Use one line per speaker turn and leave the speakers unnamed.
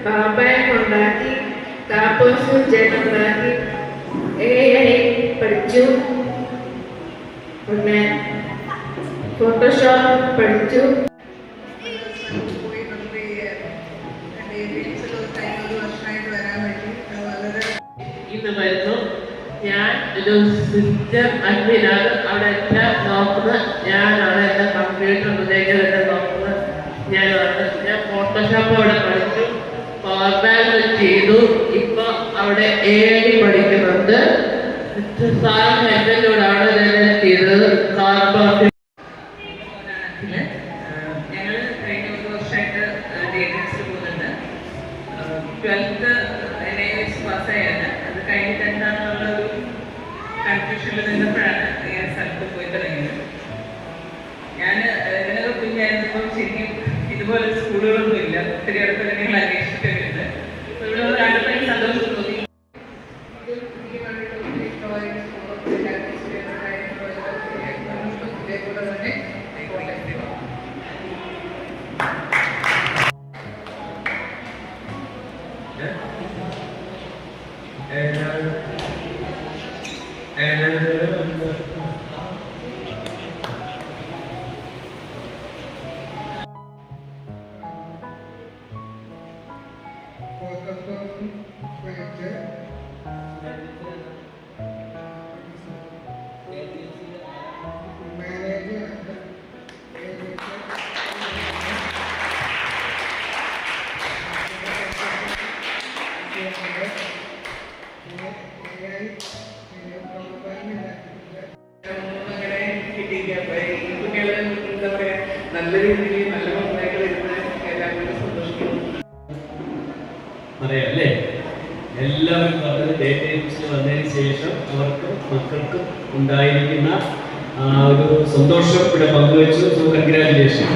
പാപ്പായം ഉണ്ടാക്കി, കാപ്പോസ് ഉണ്ടാക്കി, AI പഠിച്ചു, പിന്നെ ഫോട്ടോഷോപ്പ് പഠിച്ചു. ഇന്ന് വരുന്നു. ഞാൻ ഒരു സിസ്റ്റം അഡ്മിനാണ്. അവിടെ എല്ലാം നോക്കുന്നത് ഞാനാണ്. എൻ്റെ കമ്പ്യൂട്ടർ എല്ലാം നോക്കുന്നത് ഞാനാണ്. ഞാൻ ഫോട്ടോഷോപ്പ് അവിടെ പഠിച്ചു, പവർ ബാങ്ക് ചെയ്തു. ഇപ്പൊ അവിടെ AI പഠിക്കുന്നുണ്ട്. സാറിന് എൻ്റെ കൂടെ അവിടെ തന്നെ ചെയ്തത് കാർബോട്ട്.
ഞങ്ങൾ കഴിഞ്ഞ 1 വർഷമായിട്ട് ഡേറ്റൻസിൽ പോകുന്നുണ്ട്. 12th NIH പാസ്സായാണ്. അത് കഴിഞ്ഞിട്ട് എന്താണെന്നുള്ളൊരു കൺഫ്യൂഷനിൽ നിന്നപ്പോഴാണ് ഞാൻ സ്ഥലത്ത് പോയി തുടങ്ങിയത്. ഞാൻ ഇതിനൊക്കെ കുഞ്ഞായിരുന്നപ്പോൾ ശരിക്കും ഇതുപോലെ സ്കൂളുകളൊന്നും ഇല്ല. ഒത്തിരി അടുത്തൊക്കെ ഞങ്ങൾ അന്വേഷിച്ചിട്ടുണ്ട്. ഇവിടെ കണ്ടപ്പോൾ എനിക്ക് സന്തോഷം തോന്നി.
നല്ല രീതിയിൽ നല്ല മക്കളായിട്ട് വരുന്ന എല്ലാവരും സന്തോഷിക്കുന്നു.
പറയാം അല്ലേ? എല്ലാവരും പറഞ്ഞത് ഡേറ്റയിൽ വന്നതിന് ശേഷം അവർക്കും മക്കൾക്കും ഉണ്ടായിരിക്കുന്ന ഒരു സന്തോഷം ഇവിടെ പങ്കുവച്ചു. So congratulation.